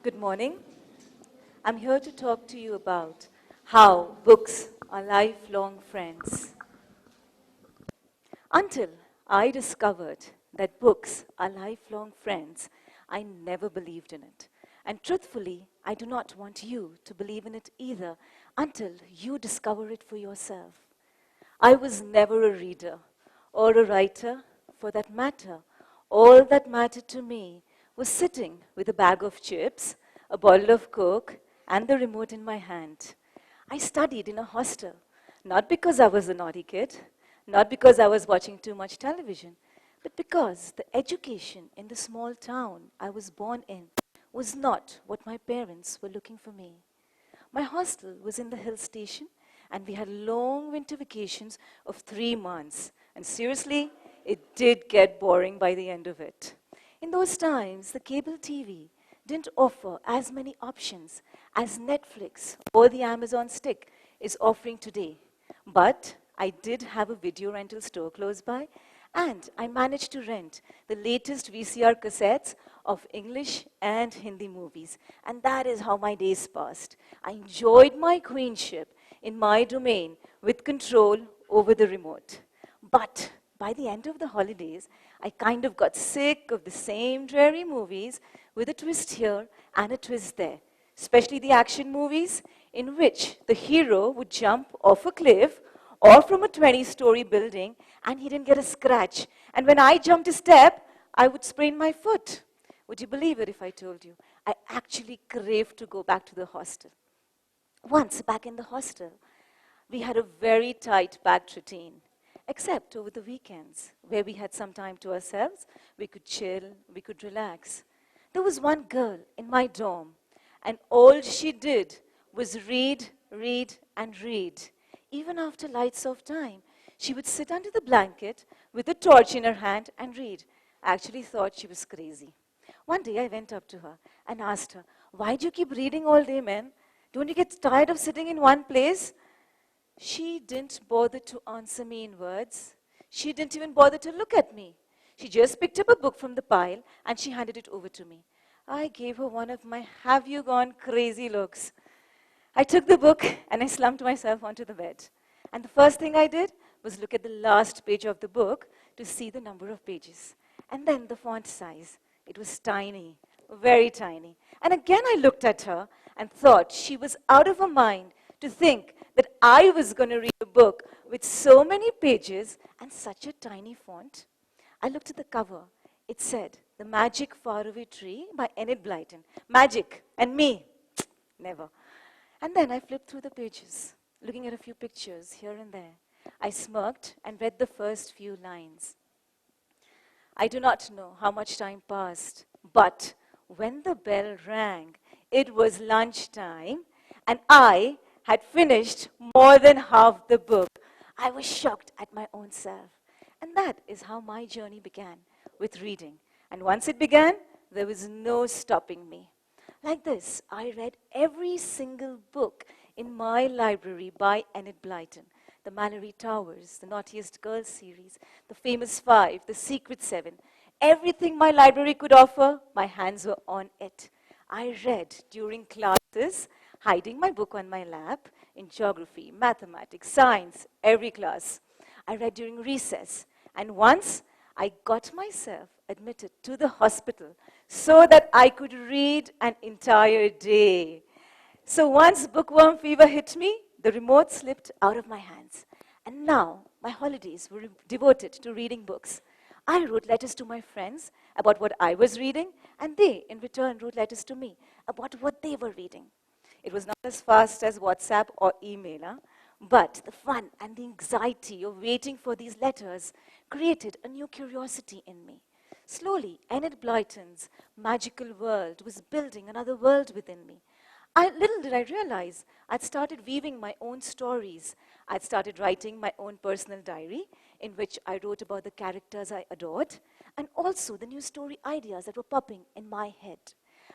Good morning. I'm here to talk to you about how books are lifelong friends. Until I discovered that books are lifelong friends, I never believed in it. And truthfully, I do not want you to believe in it either until you discover it for yourself. I was never a reader or a writer for that matter. All that mattered to me was sitting with a bag of chips, a bottle of Coke, and the remote in my hand. I studied in a hostel, not because I was a naughty kid, not because I was watching too much television, but because the education in the small town I was born in was not what my parents were looking for me. My hostel was in the hill station, and we had long winter vacations of 3 months. And seriously, it did get boring by the end of it. In those times, the cable TV didn't offer as many options as Netflix or the Amazon Stick is offering today. But I did have a video rental store close by, and I managed to rent the latest VCR cassettes of English and Hindi movies. And that is how my days passed. I enjoyed my queenship in my domain with control over the remote. But by the end of the holidays, I kind of got sick of the same dreary movies with a twist here and a twist there, especially the action movies in which the hero would jump off a cliff or from a 20-story building and he didn't get a scratch. And when I jumped a step, I would sprain my foot. Would you believe it if I told you? I actually craved to go back to the hostel. Once back in the hostel, we had a very tight-packed routine, except over the weekends, where we had some time to ourselves. We could chill, we could relax. There was one girl in my dorm, and all she did was read, read, and read. Even after lights off time, she would sit under the blanket with a torch in her hand and read. I actually thought she was crazy. One day I went up to her and asked her, "Why do you keep reading all day, man? Don't you get tired of sitting in one place?" She didn't bother to answer me in words. She didn't even bother to look at me. She just picked up a book from the pile and she handed it over to me. I gave her one of my "have you gone crazy" looks. I took the book and I slumped myself onto the bed. And the first thing I did was look at the last page of the book to see the number of pages. And then the font size. It was tiny, very tiny. And again I looked at her and thought she was out of her mind to think that I was going to read a book with so many pages and such a tiny font. I looked at the cover. It said, "The Magic Faraway Tree" by Enid Blyton. Magic. And me. Never. And then I flipped through the pages, looking at a few pictures here and there. I smirked and read the first few lines. I do not know how much time passed, but when the bell rang, it was lunchtime, and I had finished more than half the book. I was shocked at my own self. And that is how my journey began, with reading. And once it began, there was no stopping me. Like this, I read every single book in my library by Enid Blyton. The Mallory Towers, the Naughtiest Girls series, the Famous Five, the Secret Seven. Everything my library could offer, my hands were on it. I read during classes, hiding my book on my lap, in geography, mathematics, science, every class. I read during recess. And once, I got myself admitted to the hospital so that I could read an entire day. So once bookworm fever hit me, the remote slipped out of my hands. And now, my holidays were devoted to reading books. I wrote letters to my friends about what I was reading, and they, in return, wrote letters to me about what they were reading. It was not as fast as WhatsApp or email, but the fun and the anxiety of waiting for these letters created a new curiosity in me. Slowly, Enid Blyton's magical world was building another world within me. Little did I realize, I'd started weaving my own stories. I'd started writing my own personal diary, in which I wrote about the characters I adored, and also the new story ideas that were popping in my head.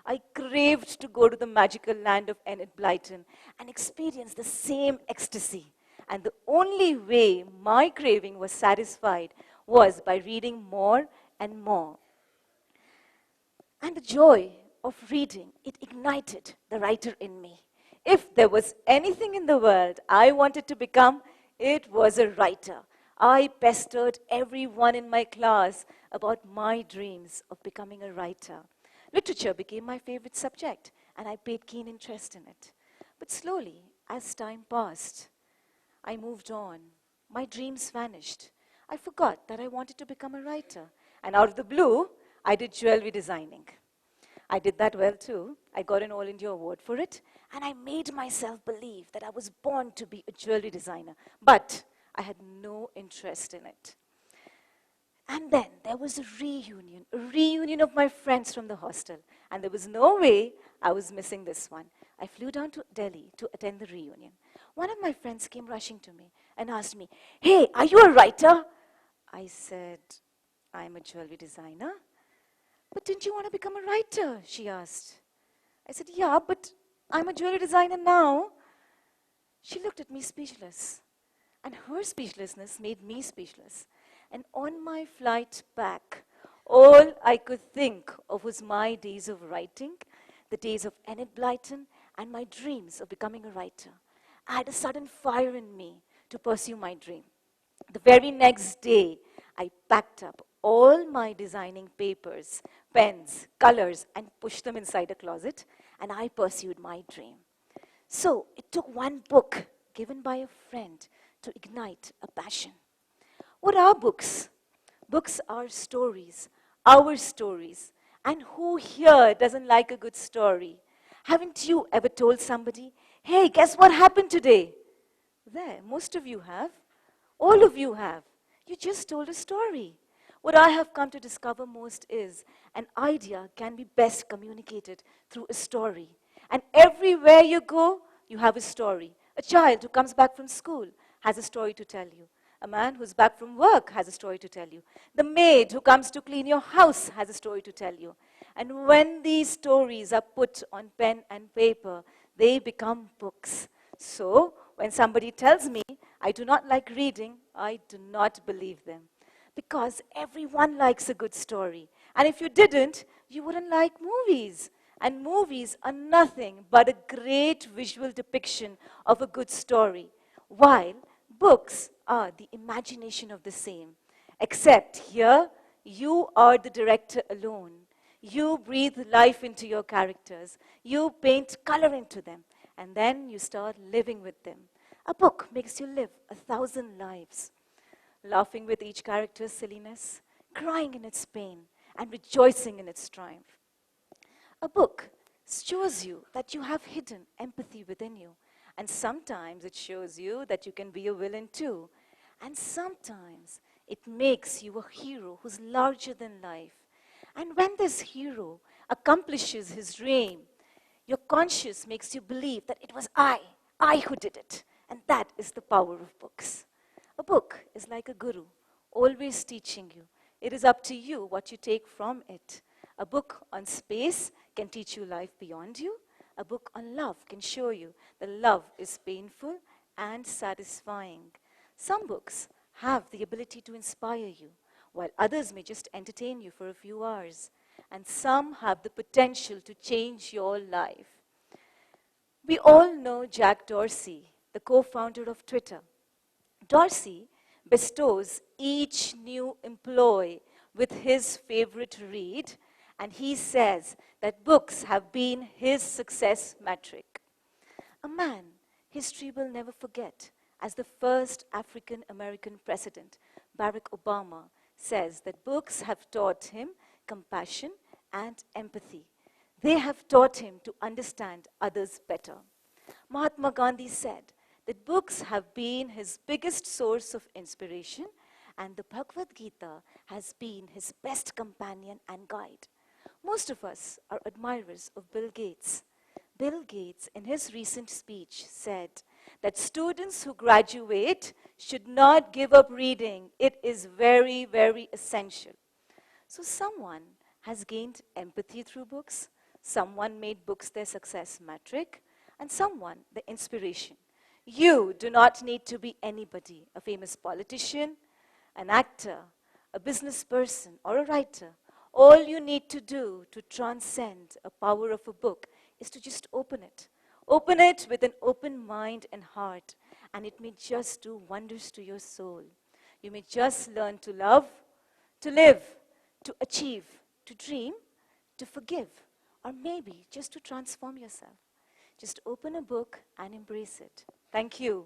I craved to go to the magical land of Enid Blyton and experience the same ecstasy. And the only way my craving was satisfied was by reading more and more. And the joy of reading, it ignited the writer in me. If there was anything in the world I wanted to become, it was a writer. I pestered everyone in my class about my dreams of becoming a writer. Literature became my favorite subject, and I paid keen interest in it. But slowly, as time passed, I moved on. My dreams vanished. I forgot that I wanted to become a writer. And out of the blue, I did jewelry designing. I did that well too. I got an All India award for it. And I made myself believe that I was born to be a jewelry designer. But I had no interest in it. And then there was a reunion of my friends from the hostel. And there was no way I was missing this one. I flew down to Delhi to attend the reunion. One of my friends came rushing to me and asked me, "Hey, are you a writer?" I said, "I'm a jewelry designer." "But didn't you want to become a writer?" she asked. I said, "Yeah, but I'm a jewelry designer now." She looked at me speechless. And her speechlessness made me speechless. And on my flight back, all I could think of was my days of writing, the days of Enid Blyton, and my dreams of becoming a writer. I had a sudden fire in me to pursue my dream. The very next day, I packed up all my designing papers, pens, colors, and pushed them inside a closet, and I pursued my dream. So it took one book given by a friend to ignite a passion. What are books? Books are stories, our stories. And who here doesn't like a good story? Haven't you ever told somebody, "Hey, guess what happened today?" There, most of you have. All of you have. You just told a story. What I have come to discover most is an idea can be best communicated through a story. And everywhere you go, you have a story. A child who comes back from school has a story to tell you. A man who's back from work has a story to tell you. The maid who comes to clean your house has a story to tell you. And when these stories are put on pen and paper, they become books. So, when somebody tells me I do not like reading, I do not believe them. Because everyone likes a good story. And if you didn't, you wouldn't like movies. And movies are nothing but a great visual depiction of a good story. While books are the imagination of the same. Except here, you are the director alone. You breathe life into your characters. You paint color into them. And then you start living with them. A book makes you live 1,000 lives. Laughing with each character's silliness, crying in its pain, and rejoicing in its triumph. A book shows you that you have hidden empathy within you. And sometimes it shows you that you can be a villain too. And sometimes it makes you a hero who's larger than life. And when this hero accomplishes his dream, your conscience makes you believe that it was I who did it. And that is the power of books. A book is like a guru, always teaching you. It is up to you what you take from it. A book on space can teach you life beyond you. A book on love can show you that love is painful and satisfying. Some books have the ability to inspire you, while others may just entertain you for a few hours. And some have the potential to change your life. We all know Jack Dorsey, the co-founder of Twitter. Dorsey bestows each new employee with his favorite read, and he says that books have been his success metric. A man history will never forget, as the first African American president, Barack Obama, says that books have taught him compassion and empathy. They have taught him to understand others better. Mahatma Gandhi said that books have been his biggest source of inspiration, and the Bhagavad Gita has been his best companion and guide. Most of us are admirers of Bill Gates. Bill Gates, in his recent speech, said that students who graduate should not give up reading. It is very, very essential. So someone has gained empathy through books, someone made books their success metric, and someone the inspiration. You do not need to be anybody, a famous politician, an actor, a business person, or a writer. All you need to do to transcend a power of a book is to just open it. Open it with an open mind and heart, and it may just do wonders to your soul. You may just learn to love, to live, to achieve, to dream, to forgive, or maybe just to transform yourself. Just open a book and embrace it. Thank you.